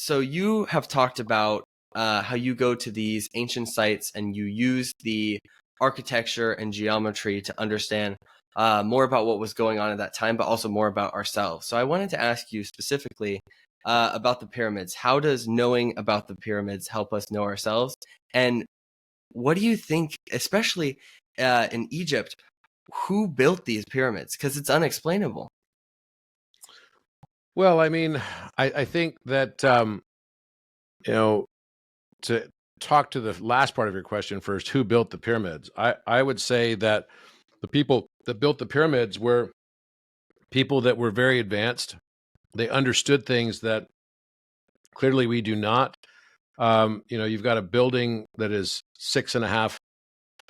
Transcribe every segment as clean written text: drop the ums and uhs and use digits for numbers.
So you have talked about how you go to these ancient sites and you use the architecture and geometry to understand more about what was going on at that time, but also more about ourselves. So I wanted to ask you specifically about the pyramids. How does knowing about the pyramids help us know ourselves? And what do you think, especially in Egypt, who built these pyramids? Because it's unexplainable. Well, I mean, I think that, to talk to the last part of your question first, who built the pyramids? I would say that the people that built the pyramids were people that were very advanced. They understood things that clearly we do not. You've got a building that is 6.5,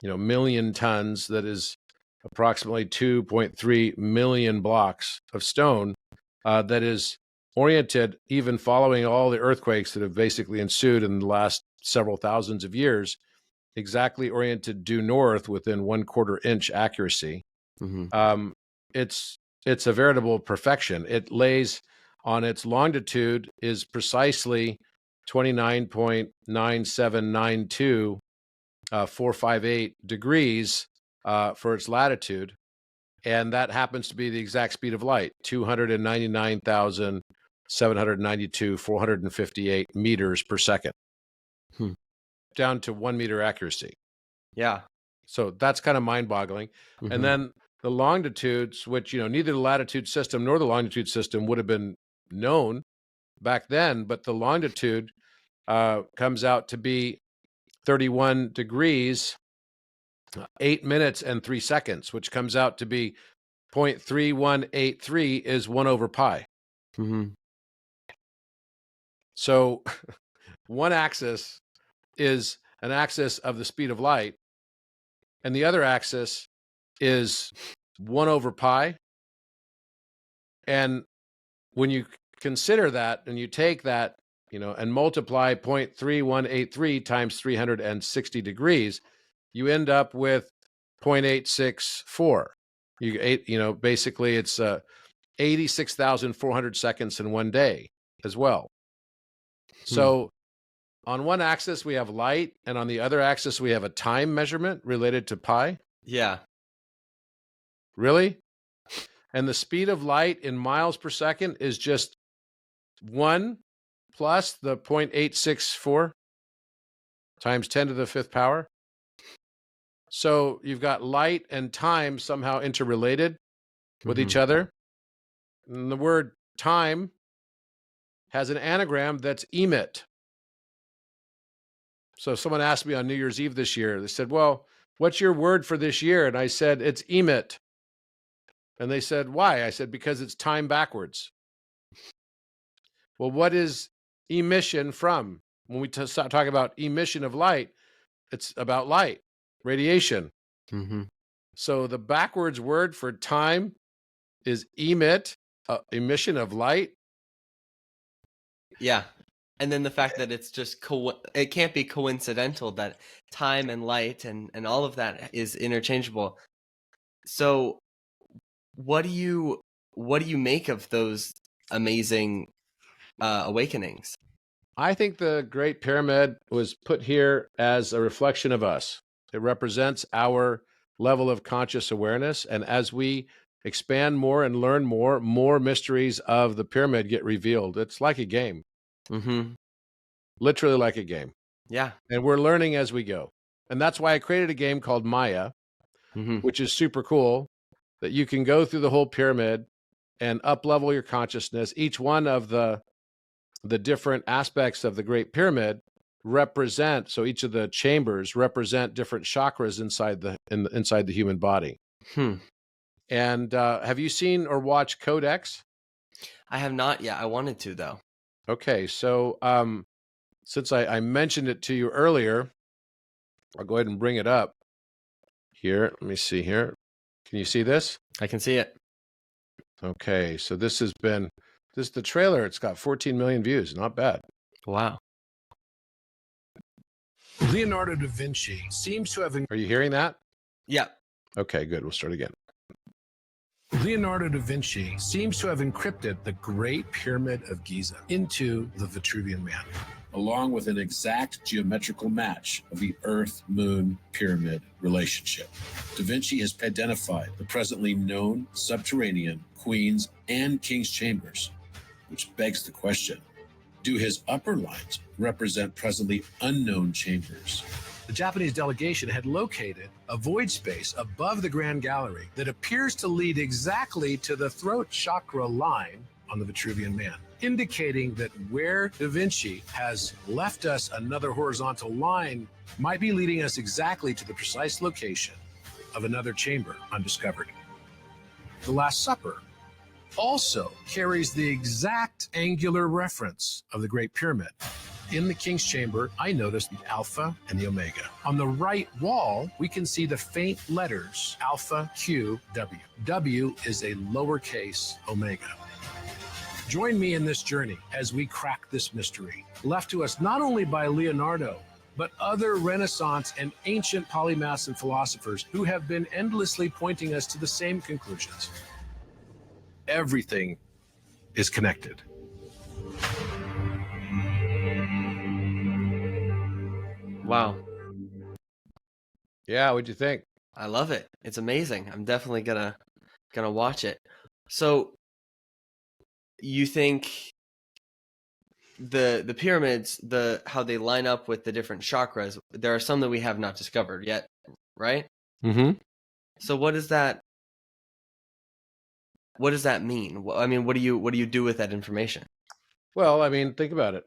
million tons, that is approximately 2.3 million blocks of stone, that is oriented, even following all the earthquakes that have basically ensued in the last several thousands of years, exactly oriented due north within 1/4 inch accuracy. Mm-hmm. It's a veritable perfection. It lays on its longitude is precisely 29.9792 458 degrees for its latitude, and that happens to be the exact speed of light, 299,792 458 meters per second, Hmm. down to 1 meter accuracy. Yeah. So that's kind of mind-boggling. Mm-hmm. And then the longitudes, which, neither the latitude system nor the longitude system would have been known back then, but the longitude comes out to be 31 degrees, 8 minutes and 3 seconds, which comes out to be 0.3183 is 1 over pi. Mm-hmm. So one axis is an axis of the speed of light, and the other axis is 1 over pi. And when you consider that and you take that, and multiply 0.3183 times 360 degrees, you end up with 0.864. Basically it's 86,400 seconds in one day as well. So on one axis we have light, and on the other axis we have a time measurement related to pi. Yeah. Really? And the speed of light in miles per second is just 1 plus the 0.864 times 10 to the 5th power. So you've got light and time somehow interrelated with each other. And the word time has an anagram that's emit. So someone asked me on New Year's Eve this year, they said, well, what's your word for this year? And I said, it's emit. And they said, why? I said, because it's time backwards. Well, what is emission from? When we talk about emission of light, it's about light, radiation. Mm-hmm. So the backwards word for time is emit, emission of light. Yeah. And then the fact that it's just it can't be coincidental that time and light and all of that is interchangeable. So what do you make of those amazing awakenings? I think the Great Pyramid was put here as a reflection of us. It represents our level of conscious awareness. And as we expand more and learn more, more mysteries of the pyramid get revealed. It's like a game. Mm-hmm. Literally like a game. Yeah. And we're learning as we go. And that's why I created a game called Maya, Mm-hmm. which is super cool, that you can go through the whole pyramid and up-level your consciousness. Each one of the different aspects of the Great Pyramid represent, so each of the chambers represent different chakras inside the human body. And have you seen or watched Codex? I have not yet. I wanted to, though. Okay, so since I mentioned it to you earlier, I'll go ahead and bring it up here. Let me see here. Can you see this? I can see it. Okay, so this is the trailer. It's got 14 million views. Not bad. Wow. Leonardo da Vinci seems to have... Are you hearing that? Yeah. Okay, good. We'll start again. Leonardo da Vinci seems to have encrypted the Great Pyramid of Giza into the Vitruvian Man, along with an exact geometrical match of the Earth-Moon pyramid relationship. Da Vinci has identified the presently known subterranean Queen's and King's chambers, which begs the question, do his upper lines represent presently unknown chambers? The Japanese delegation had located a void space above the Grand Gallery that appears to lead exactly to the throat chakra line on the Vitruvian Man, indicating that where Da Vinci has left us another horizontal line might be leading us exactly to the precise location of another chamber undiscovered. The Last Supper also carries the exact angular reference of the Great Pyramid. In the King's Chamber, I noticed the Alpha and the Omega. On the right wall, we can see the faint letters Alpha, Q, W. W is a lowercase omega. Join me in this journey as we crack this mystery, left to us not only by Leonardo, but other Renaissance and ancient polymaths and philosophers who have been endlessly pointing us to the same conclusions. Everything is connected. Wow. Yeah, what'd you think? I love it. It's amazing. I'm definitely gonna watch it. So you think the pyramids, how they line up with the different chakras, there are some that we have not discovered yet, right? Mm-hmm. So what does that mean? I mean, what do you do with that information? Well, I mean, think about it.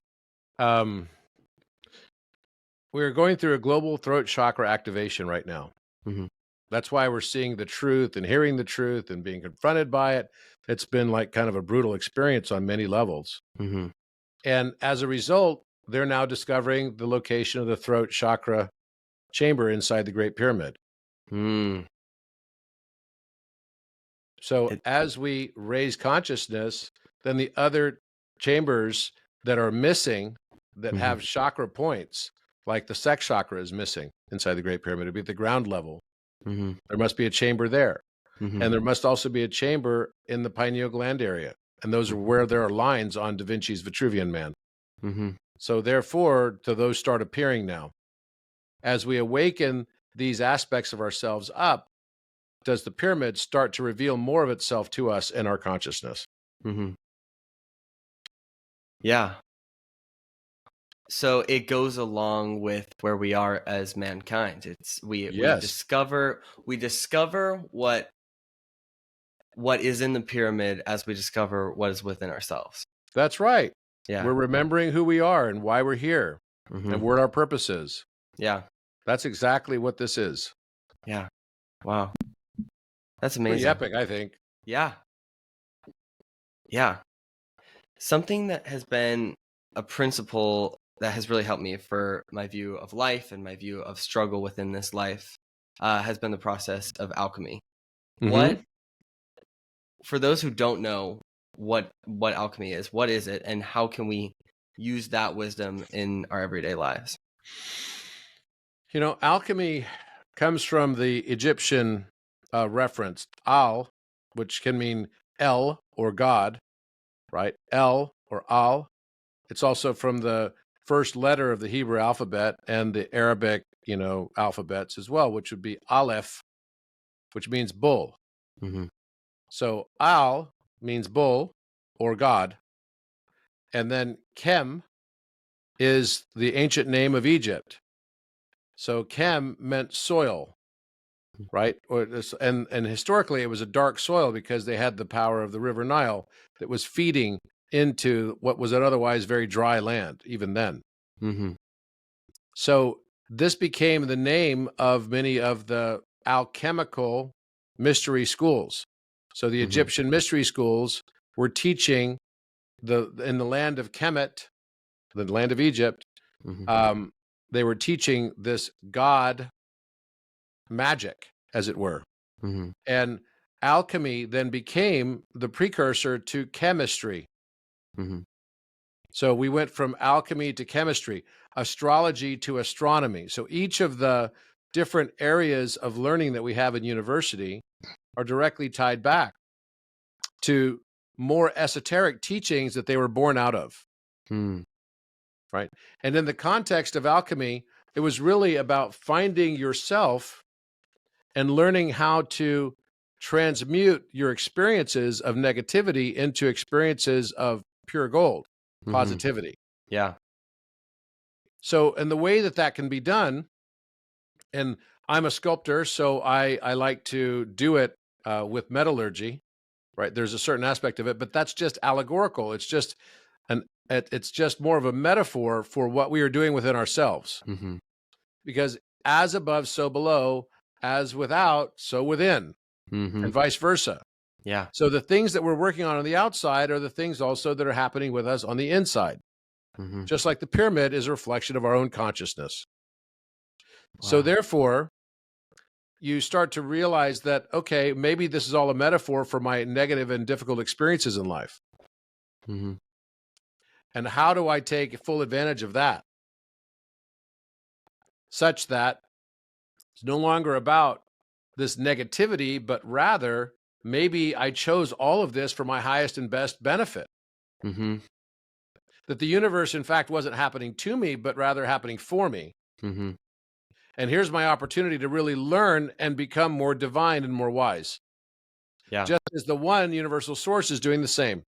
We're going through a global throat chakra activation right now. Mm-hmm. That's why we're seeing the truth and hearing the truth and being confronted by it. It's been like kind of a brutal experience on many levels. Mm-hmm. And as a result, they're now discovering the location of the throat chakra chamber inside the Great Pyramid. Mm. So as we raise consciousness, then the other chambers that are missing that have chakra points, like the sex chakra is missing inside the Great Pyramid, it'd be at the ground level. Mm-hmm. There must be a chamber there. Mm-hmm. And there must also be a chamber in the pineal gland area. And those are where there are lines on Da Vinci's Vitruvian Man. Mm-hmm. So therefore, those start appearing now. As we awaken these aspects of ourselves up, does the pyramid start to reveal more of itself to us in our consciousness? Mm-hmm. Yeah. So it goes along with where we are as mankind. It's we discover what is in the pyramid as we discover what is within ourselves. That's right. Yeah. We're remembering who we are and why we're here and what our purpose is. Yeah. That's exactly what this is. Yeah. Wow. That's amazing. Pretty epic, I think. Yeah. Yeah. Something that has been a principle that has really helped me for my view of life and my view of struggle within this life has been the process of alchemy. Mm-hmm. For those who don't know what alchemy is, what is it, and how can we use that wisdom in our everyday lives? You know, alchemy comes from the Egyptian reference, al, which can mean El or God, right? El or Al. It's also from the first letter of the Hebrew alphabet and the Arabic, alphabets as well, which would be Aleph, which means bull. Mm-hmm. So Al means bull or God. And then Chem is the ancient name of Egypt. So Chem meant soil, right? And historically, it was a dark soil because they had the power of the River Nile that was feeding into what was an otherwise very dry land, even then. Mm-hmm. So this became the name of many of the alchemical mystery schools. So the Egyptian mystery schools were teaching in the land of Kemet, the land of Egypt, they were teaching this God magic, as it were. Mm-hmm. And alchemy then became the precursor to chemistry. Mm-hmm. So we went from alchemy to chemistry, astrology to astronomy. So each of the different areas of learning that we have in university are directly tied back to more esoteric teachings that they were born out of. Right. And in the context of alchemy, it was really about finding yourself and learning how to transmute your experiences of negativity into experiences of pure gold, positivity. Yeah. So, and the way that that can be done, and I'm a sculptor, so I like to do it with metallurgy, right? There's a certain aspect of it, but that's just allegorical. It's just it's just more of a metaphor for what we are doing within ourselves. Because as above, so below, as without, so within, and vice versa. Yeah. So the things that we're working on the outside are the things also that are happening with us on the inside. Just like the pyramid is a reflection of our own consciousness. Wow. So therefore, you start to realize that, okay, maybe this is all a metaphor for my negative and difficult experiences in life. And how do I take full advantage of that? Such that it's no longer about this negativity, but rather maybe I chose all of this for my highest and best benefit. That the universe, in fact, wasn't happening to me, but rather happening for me. And here's my opportunity to really learn and become more divine and more wise. Yeah. Just as the one universal source is doing the same.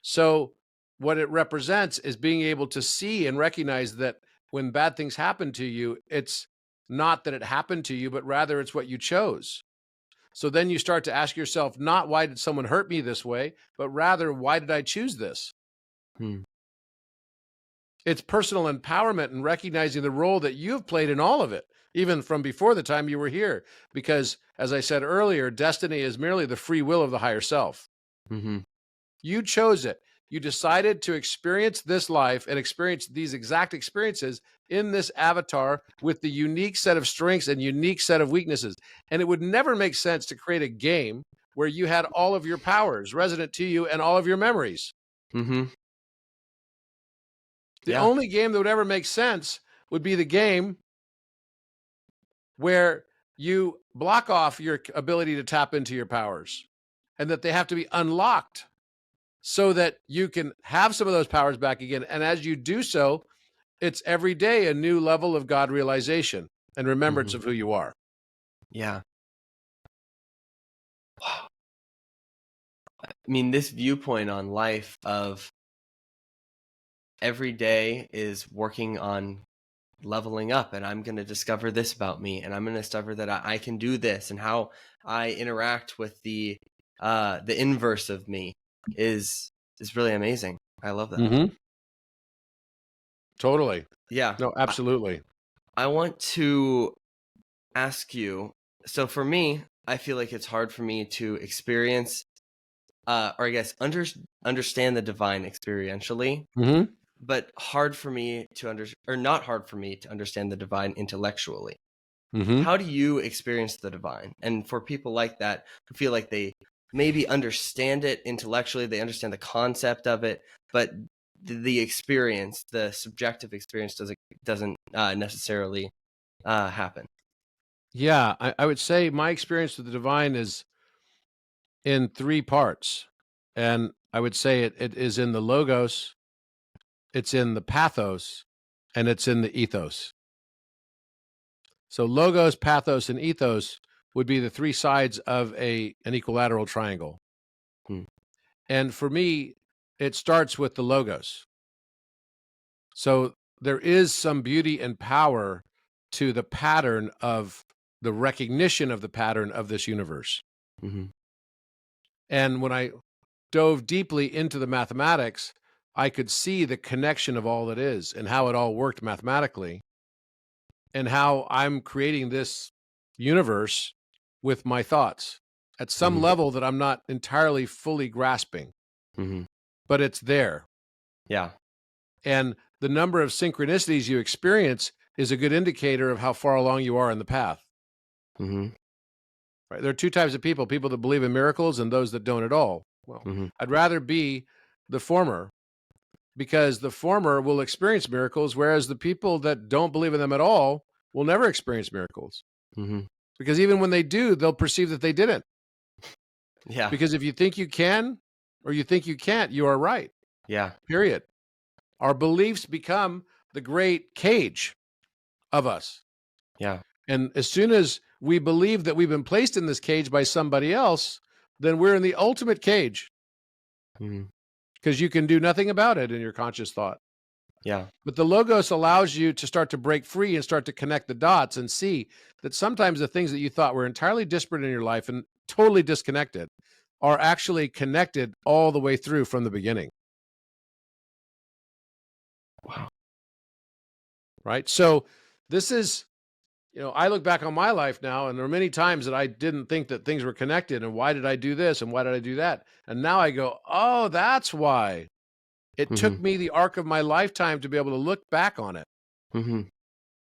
So what it represents is being able to see and recognize that when bad things happen to you, it's not that it happened to you, but rather it's what you chose. So then you start to ask yourself, not why did someone hurt me this way, but rather, why did I choose this? It's personal empowerment and recognizing the role that you've played in all of it, even from before the time you were here. Because, as I said earlier, destiny is merely the free will of the higher self. You chose it. You decided to experience this life and experience these exact experiences in this avatar with the unique set of strengths and unique set of weaknesses. And it would never make sense to create a game where you had all of your powers resident to you and all of your memories. The only game that would ever make sense would be the game where you block off your ability to tap into your powers and that they have to be unlocked so that you can have some of those powers back again. And as you do so, it's every day a new level of God realization and remembrance of who you are. Yeah. Wow. I mean, this viewpoint on life of every day is working on leveling up, and I'm going to discover this about me, and I'm going to discover that I can do this, and how I interact with the inverse of me is really amazing. I love that. Totally. Yeah. No, absolutely. I want to ask you, so for me, I feel like it's hard for me to experience or I guess understand the divine experientially, but hard for me to not hard for me to understand the divine intellectually. How do you experience the divine? And for people like that who feel like they maybe understand it intellectually, they understand the concept of it, but the experience, the subjective experience doesn't necessarily happen. Yeah, I would say my experience with the divine is in three parts. And I would say it is in the logos, it's in the pathos, and it's in the ethos. So logos, pathos, and ethos would be the three sides of an equilateral triangle. And for me, it starts with the logos. So there is some beauty and power to the pattern of the recognition of the pattern of this universe. And when I dove deeply into the mathematics, I could see the connection of all that is and how it all worked mathematically and how I'm creating this universe with my thoughts at some level that I'm not entirely fully grasping, but it's there. Yeah. And the number of synchronicities you experience is a good indicator of how far along you are in the path. Right? There are two types of people that believe in miracles and those that don't at all. Well, I'd rather be the former, because the former will experience miracles, whereas the people that don't believe in them at all will never experience miracles. Because even when they do, they'll perceive that they didn't. Yeah. Because if you think you can or you think you can't, you are right. Yeah. Period. Our beliefs become the great cage of us. Yeah. And as soon as we believe that we've been placed in this cage by somebody else, then we're in the ultimate cage Mhm. because you can do nothing about it in your conscious thought. Yeah. But the Logos allows you to start to break free and start to connect the dots and see that sometimes the things that you thought were entirely disparate in your life and totally disconnected are actually connected all the way through from the beginning. Wow. Right? So this is, I look back on my life now, and there are many times that I didn't think that things were connected. And why did I do this? And why did I do that? And now I go, oh, that's why. It took Mhm. me the arc of my lifetime to be able to look back on it, Mhm.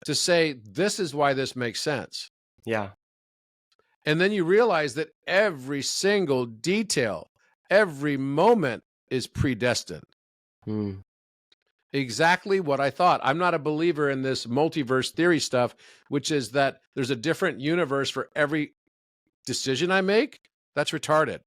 to say, this is why this makes sense. Yeah. And then you realize that every single detail, every moment is predestined. Mm. Exactly what I thought. I'm not a believer in this multiverse theory stuff, which is that there's a different universe for every decision I make. That's retarded.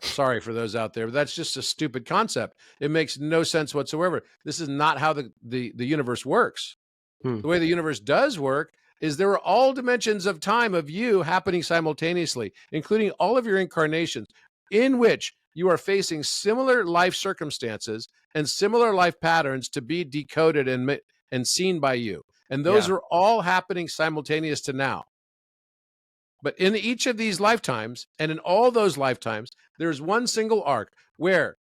Sorry for those out there, but that's just a stupid concept. It makes no sense whatsoever. This is not how the universe works. Hmm. The way the universe does work is there are all dimensions of time of you happening simultaneously, including all of your incarnations, in which you are facing similar life circumstances and similar life patterns to be decoded and seen by you. And those Yeah. are all happening simultaneous to now. But in each of these lifetimes, and in all those lifetimes, there's one single arc where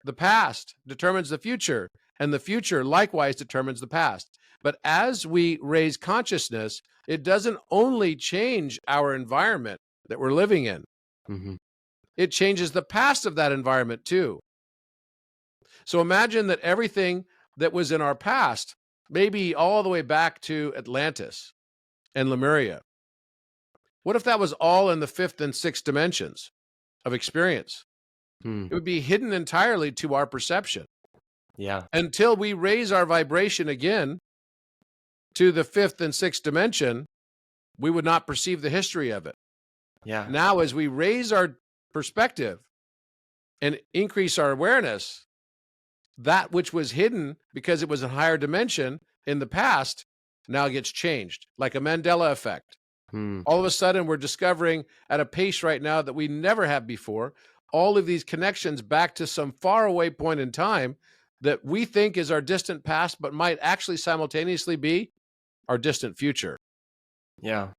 the past determines the future, and the future likewise determines the past. But as we raise consciousness, it doesn't only change our environment that we're living in, Mhm. it changes the past of that environment too. So imagine that everything that was in our past, maybe all the way back to Atlantis and Lemuria, what if that was all in the fifth and sixth dimensions of experience? Hmm. It would be hidden entirely to our perception Yeah. until we raise our vibration again to the fifth and sixth dimension. We would not perceive the history of it. Yeah. Now, as we raise our perspective and increase our awareness, that which was hidden because it was a higher dimension in the past now gets changed, like a Mandela effect. Hmm. All of a sudden, we're discovering at a pace right now that we never have before, all of these connections back to some faraway point in time that we think is our distant past, but might actually simultaneously be our distant future. Yeah.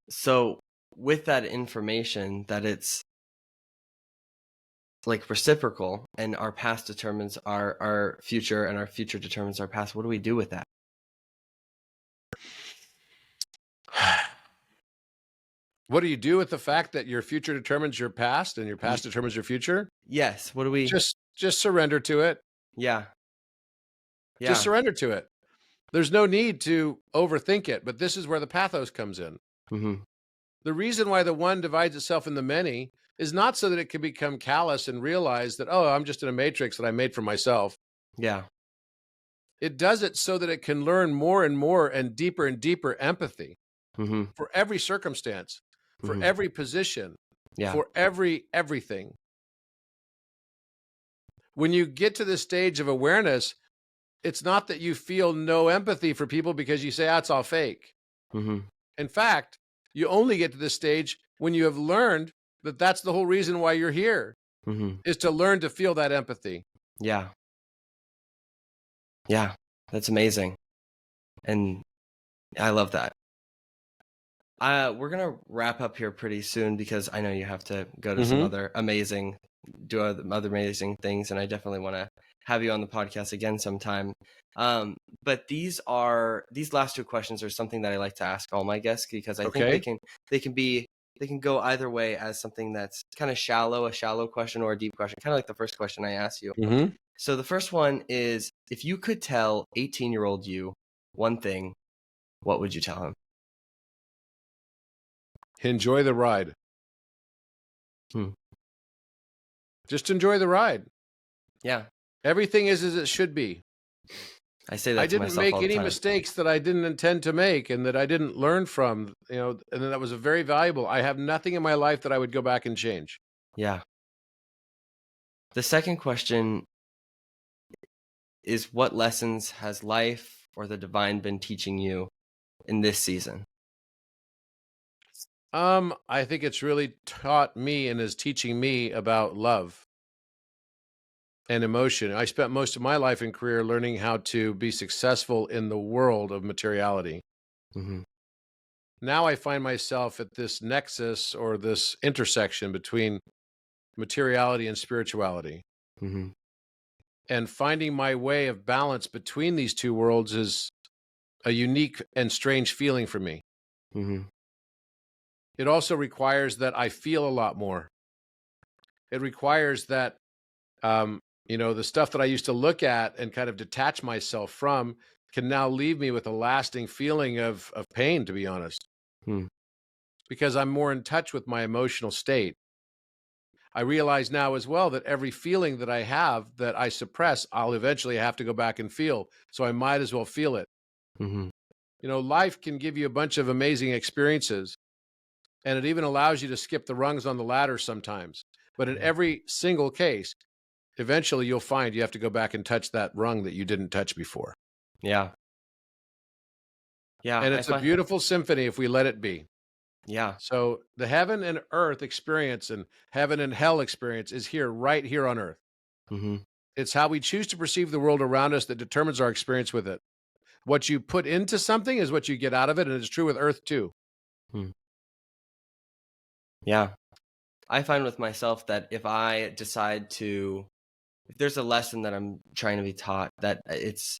So with that information that it's like reciprocal and our past determines our future and our future determines our past, what do we do with that? What do you do with the fact that your future determines your past and your past determines your future? Yes. What do we? Just surrender to it. Yeah. Just Yeah. surrender to it. There's no need to overthink it, but this is where the pathos comes in. Mm-hmm. The reason why the one divides itself in the many is not so that it can become callous and realize that, oh, I'm just in a matrix that I made for myself. Yeah. It does it so that it can learn more and deeper empathy Mm-hmm. for every circumstance, for Mhm. every position, Yeah. for everything. When you get to this stage of awareness, it's not that you feel no empathy for people because you say, ah, it's all fake. Mm-hmm. In fact, you only get to this stage when you have learned that that's the whole reason why you're here, Mm-hmm. is to learn to feel that empathy. Yeah. Yeah. That's amazing. And I love that. We're gonna wrap up here pretty soon because I know you have to go to some Mhm. other amazing, do other amazing things, and I definitely want to have you on the podcast again sometime. But these last two questions are something that I like to ask all my guests because I think Okay. they can go either way as something that's kind of shallow, a shallow question or a deep question, kind of like the first question I asked you. Mhm. So the first one is, if you could tell 18-year-old you one thing, what would you tell him? Enjoy the ride. Hmm. Just enjoy the ride. Yeah. Everything is as it should be. I say that I to didn't myself all make the any time. mistakes that I didn't intend to make and that I didn't learn from, and that was very valuable. I have nothing in my life that I would go back and change. Yeah. The second question is, what lessons has life or the divine been teaching you in this season? I think it's really taught me and is teaching me about love and emotion. I spent most of my life and career learning how to be successful in the world of materiality. Mm-hmm. Now I find myself at this nexus or this intersection between materiality and spirituality. Mm-hmm. And finding my way of balance between these two worlds is a unique and strange feeling for me. Mm-hmm. It also requires that I feel a lot more. It requires that, the stuff that I used to look at and kind of detach myself from can now leave me with a lasting feeling of pain, to be honest, Hmm. because I'm more in touch with my emotional state. I realize now as well that every feeling that I have that I suppress, I'll eventually have to go back and feel. So I might as well feel it. Mm-hmm. Life can give you a bunch of amazing experiences, and it even allows you to skip the rungs on the ladder sometimes. But in every single case, eventually you'll find you have to go back and touch that rung that you didn't touch before. Yeah. Yeah. And I it's a find. beautiful symphony if we let it be. Yeah. So the heaven and earth experience and heaven and hell experience is here, right here on earth. Mm-hmm. It's how we choose to perceive the world around us that determines our experience with it. What you put into something is what you get out of it, and it's true with earth too. Hmm. Yeah. I find with myself that if there's a lesson that I'm trying to be taught, that it's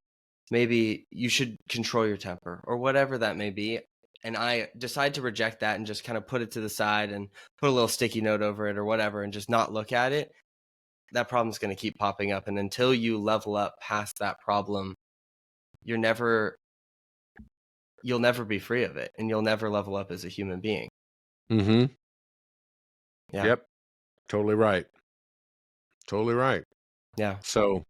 maybe you should control your temper or whatever that may be. And I decide to reject that and just kind of put it to the side and put a little sticky note over it or whatever and just not look at it. That problem's going to keep popping up. And until you level up past that problem, you'll never be free of it, and you'll never level up as a human being. Mm-hmm. Yeah. Yep. Totally right. Totally right. Yeah. So,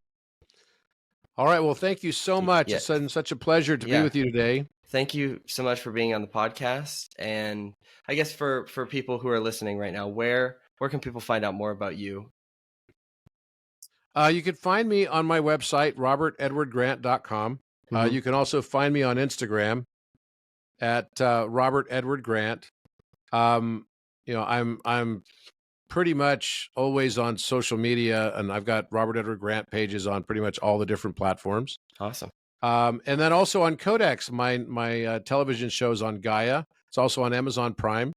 all right. Well, thank you so much. Yeah. It's been such a pleasure to be Yeah. with you today. Thank you so much for being on the podcast. And I guess for people who are listening right now, where can people find out more about you? You can find me on my website, robertedwardgrant.com. Mhm. You can also find me on Instagram at Robert Edward Grant. I'm pretty much always on social media, and I've got Robert Edward Grant pages on pretty much all the different platforms. Awesome. And then also on Codex, my television show's on Gaia. It's also on Amazon Prime.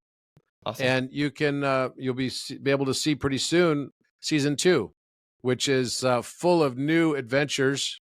Awesome. And you can you'll be able to see pretty soon season 2, which is full of new adventures.